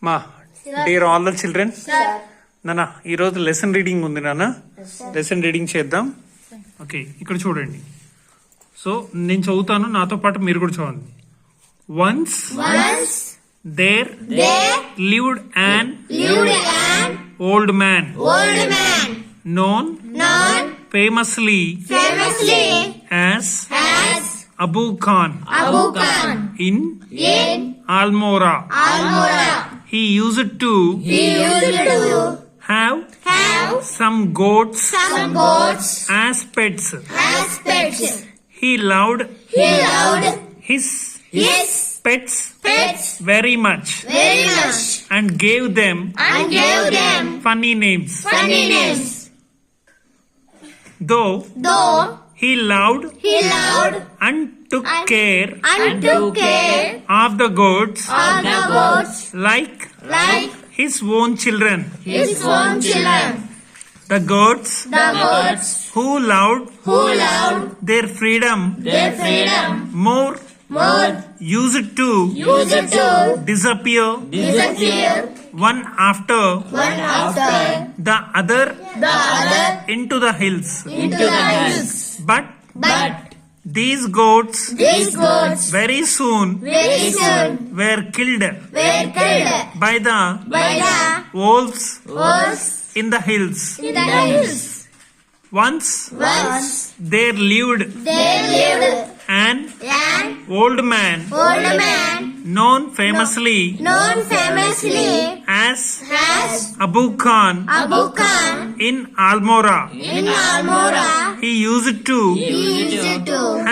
మా dear all the children, నాన్న ఈరోజు లెసన్ రీడింగ్ ఉంది నాన్న. లెసన్ రీడింగ్ చేద్దాం. ఓకే, ఇక్కడ చూడండి. సో నేను చదువుతాను, నాతో పాటు మీరు కూడా చదవండి. Once there lived an old man known famously as Abu Khan in Almora. He used to have some goats as pets. He loved his pets very much and gave them funny names. Though he loved and took care of the goats like his own children. The goats who loved their freedom more used to disappear one after the other into the hills. But these goats very soon were killed by the wolves in the hills. Once there lived an old man known famously as Abu Khan in Almora. He used to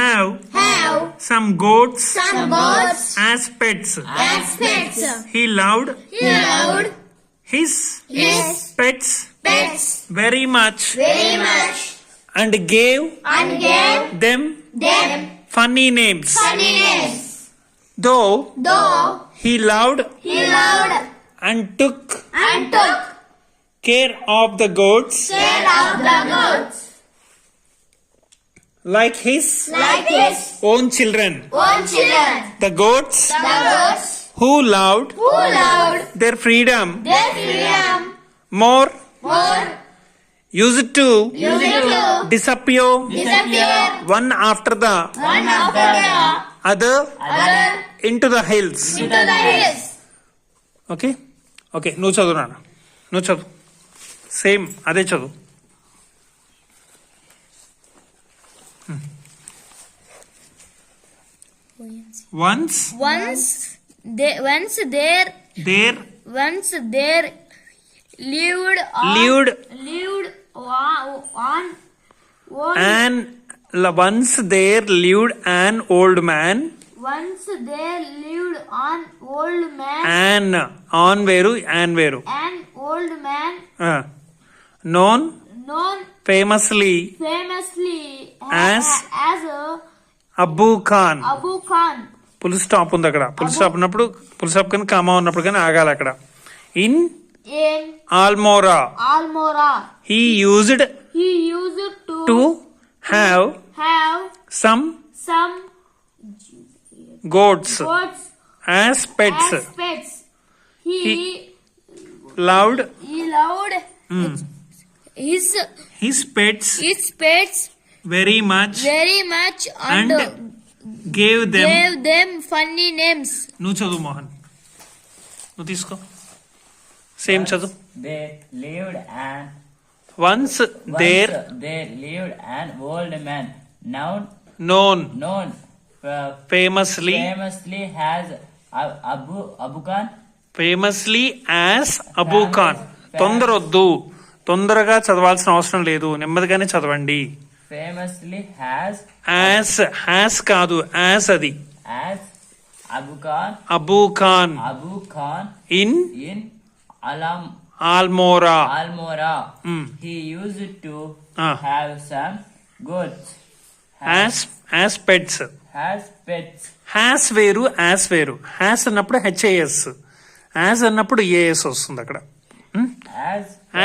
have some goats as pets. He loved his pets very much and gave them funny names. Though he loved and took care of the goats like his own children. The goats who loved their freedom more used to disappear one after the other into the hills. Okay okay, నువ్వు చదువు నాన్న, నువ్వు చదువు. Same అదే చదువు. Once there lived an old man. An on veru an veru. An old man known famously as Abu Khan. Full stop ఉంది అక్కడ. Full stop ఉన్నప్పుడు ఫుల్ స్టాప్ కానీ కామా ఉన్నప్పుడు కానీ ఆగాలి అక్కడ. In Almora. He used to have some goats as pets. He loved his pets very much and gave them funny names. నువ్వు చదువు మోహన్, నువ్వు తీసుకో. సేమ్ చదువు. Once there lived an old man known famously as Abu Khan. తొందరొద్దు, తొందరగా చదవాల్సిన అవసరం లేదు, నెమ్మదిగానే చదవండి. famously has కాదు, as అది. as Abu Khan in Almora. He used to have some goats as pets. Has వేరు, as వేరు. has అన్నప్పుడు HAS, as అన్నప్పుడు AS వస్తుంది అక్కడ.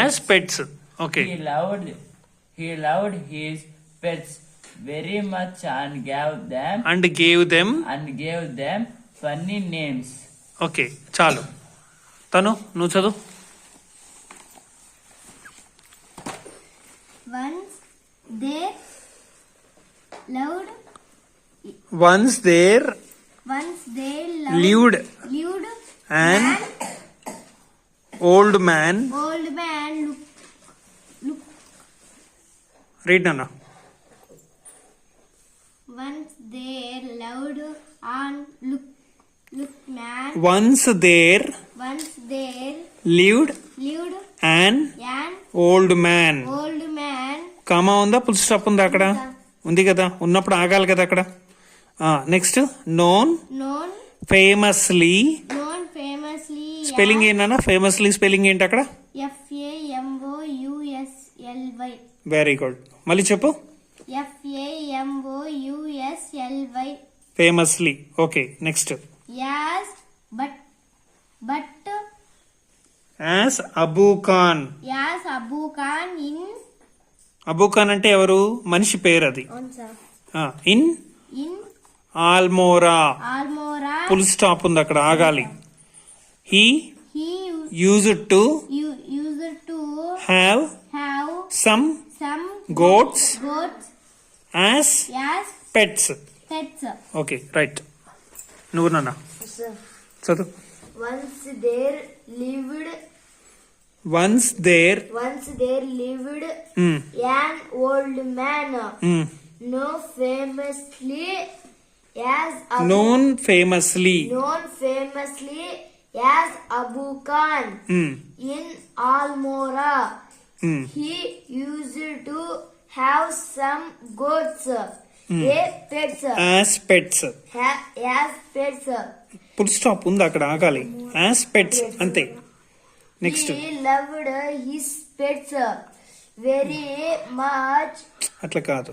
as pets. Okay. He loved his pets very much and gave them funny names. Okay, చాలు. తను నువ్వు చదువు. Once they loved. Once there Once they lived lived an old man. old man Read Nana. Once they loved and look man. Once there Once there lived lived an an old man. old man. Comma ఉందా, full stop ఉందా అక్కడ? ఉంది కదా, ఉన్నప్పుడు ఆగాలి కదా అక్కడ. Next known Known famously. famously. Spelling ఏంటన్నా? ఫేమస్లీ స్పెల్లింగ్ ఏంటి అక్కడ? FAMOUSLY. Very good. మళ్ళీ చెప్పు. FAMOUSLY. ఫేమస్లీ. Okay, next. Yes, but as Abu Khan. yes, Abu Khan in. Abu Khan అంటే ఎవరు? మనిషి పేరు అది. In In Almora. Almora. Full stop ఉంది అక్కడ, ఆగాలి. He He used to used to have have some some goats goats as as pets. pets. Okay, right. నువ్వు నాన్న చదువు. Once there lived once there an old man, known famously as known famously Abu Khan in Almora. He used to have some goats as pets. as pets. Full stop ఉంది అక్కడ, ఆగాలి. As pets అంతే. Next. He loved his pets very much. అట్లా కాదు.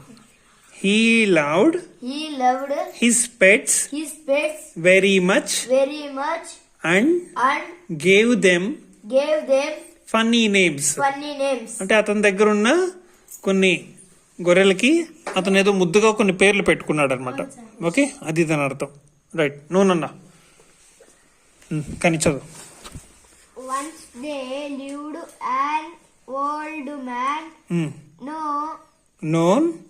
He loved He loved his pets his pets very much very much and and gave them gave them funny names. funny names. అంటే అతని దగ్గర ఉన్న కొన్ని గొర్రెలకి అతను ఏదో ముద్దుగా కొన్ని పేర్లు పెట్టుకున్నాడు అనమాట. ఓకే, అది దాని అర్థం. రైట్, నువ్వు నన్నా కానీ చదువు. Once they lived an old man known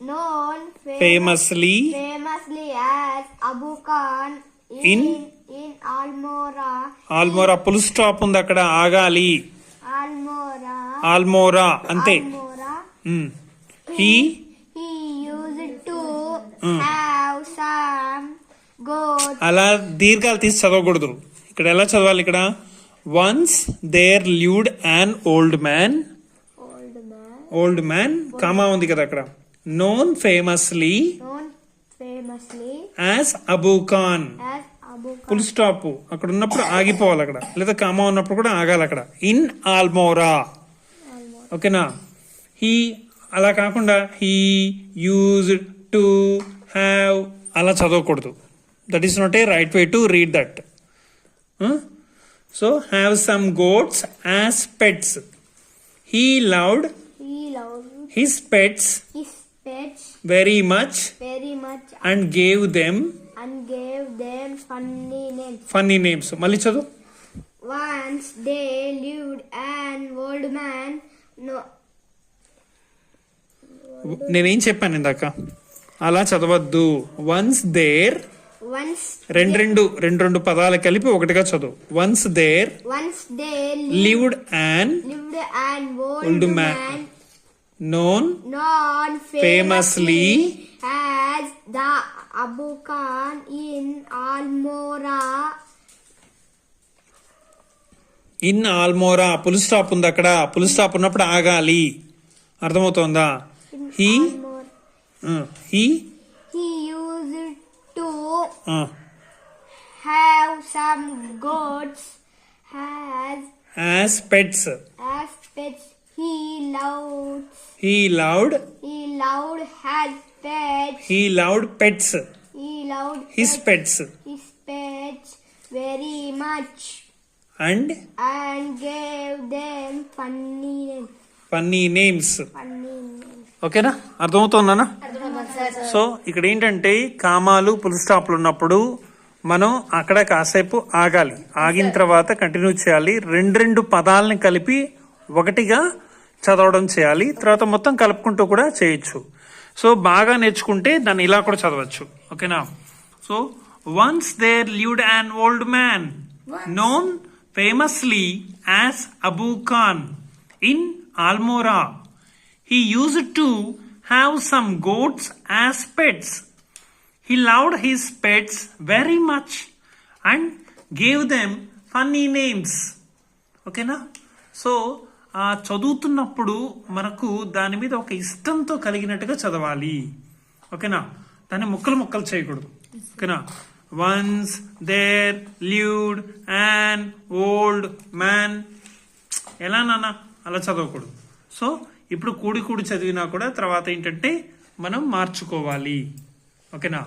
known famously famously as Abu Khan In Almora. Almora. Full stop ఉంది అక్కడ, ఆగాలి. Almora. ఆల్మోరా అంతే. Almora. He He used to have some goats. అలా దీర్ఘాలు తీసి చదవకూడదు. ఇక్కడ ఎలా చదవాలి? ఇక్కడ once there lived an old man comma ఉంది కదా అక్కడ. Known famously Known famously as Abu Khan. as Abu Khan. Full stop అక్కడ ఉన్నప్పుడు ఆగిపోవాలి అక్కడ, లేదా కామా ఉన్నప్పుడు కూడా ఆగాలి అక్కడ. ఇన్ ఆల్మోరా. ఓకేనా? హీ అలా కాకుండా హీ యూజ్డ్ టు హ్యావ్ అలా చదవకూడదు. That is not a right way to read that. So have some goats as pets. He loved He loved his pets his pets very much very much అండ్ గేవ్ దెమ్ and gave them funny names. Funny names. మళ్ళీ చదువు. Once they lived an old man. No, నేనేం చెప్పాను ఇందాక? అలా చదవద్దు. Once there once రెండు పదాలు కలిపి ఒకటిగా చదువు. Once there they lived and lived an old old man man known known famously as the Abu Khan in Almora. In Almora. Full stop ఉంది అక్కడ, ఫుల్ స్టాప్ ఉన్నప్పుడు ఆగాలి. అర్థమవుతోందా? He he He used to have some goats as pets. as pets. He loved he loved has pets. He loved pets He loved his pets his pets very much and and gave them funny names. Funny names. Funny names. ఓకేనా? అర్థమవుతుందనా? So ఇక్కడ ఏంటంటే కామాలు full స్టాప్లు ఉన్నప్పుడు మనం అక్కడ కాసేపు ఆగాలి. ఆగిన తర్వాత కంటిన్యూ చేయాలి. రెండు పదాలని కలిపి ఒకటిగా చదవడం చేయాలి. తర్వాత మొత్తం కలుపుకుంటూ కూడా చేయొచ్చు. సో బాగా నేర్చుకుంటే దాన్ని ఇలా కూడా చదవచ్చు. ఓకేనా? So once there lived an old man known famously as Abu Khan in Almora. He used to have some goats as pets. He loved his pets very much and gave them funny names. ఓకేనా? So ఆ చదువుతున్నప్పుడు మనకు దాని మీద ఒక ఇష్టంతో కలిగినట్టుగా చదవాలి. ఓకేనా? దాన్ని ముక్కలు చేయకూడదు. ఓకేనా? Once there lived an old man, ఎలా నాన్న అలా చదవకూడదు. సో ఇప్పుడు కూడి చదివినా కూడా తర్వాత ఏంటంటే మనం మార్చుకోవాలి. ఓకేనా?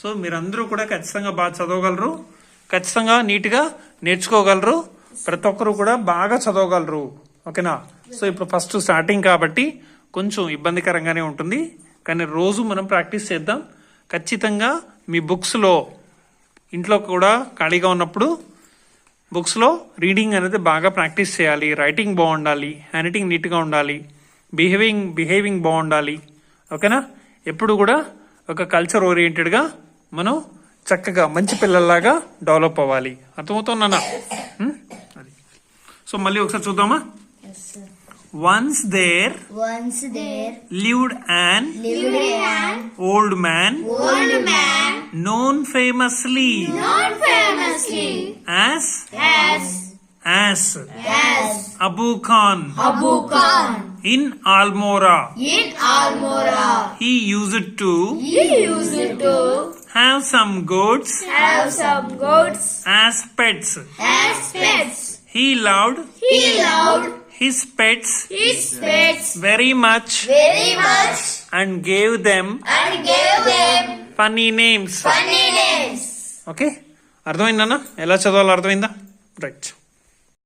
సో మీరందరూ కూడా ఖచ్చితంగా బాగా చదవగలరు, ఖచ్చితంగా నీట్గా నేర్చుకోగలరు, ప్రతి ఒక్కరు కూడా బాగా చదవగలరు. ఓకేనా? సో ఇప్పుడు ఫస్ట్ స్టార్టింగ్ కాబట్టి కొంచెం ఇబ్బందికరంగానే ఉంటుంది, కానీ రోజు మనం ప్రాక్టీస్ చేద్దాం. ఖచ్చితంగా మీ బుక్స్లో ఇంట్లో కూడా ఖాళీగా ఉన్నప్పుడు బుక్స్లో రీడింగ్ అనేది బాగా ప్రాక్టీస్ చేయాలి. రైటింగ్ బాగుండాలి, హ్యాండ్ రైటింగ్ నీట్గా ఉండాలి, బిహేవింగ్ బాగుండాలి. ఓకేనా? ఎప్పుడు కూడా ఒక కల్చర్ ఓరియంటెడ్గా మనం చక్కగా మంచి పిల్లల్లాగా డెవలప్ అవ్వాలి. అర్థమవుతుందన్నా? అది. సో మళ్ళీ ఒకసారి చూద్దామా? Once there lived an old man known famously as Abu Khan in Almora. He used to have some goats as pets. He loved his pets very much and gave them funny names. Okay, అర్థమైందన్నా? ఎలా చదవాలో అర్థమైందా? Right.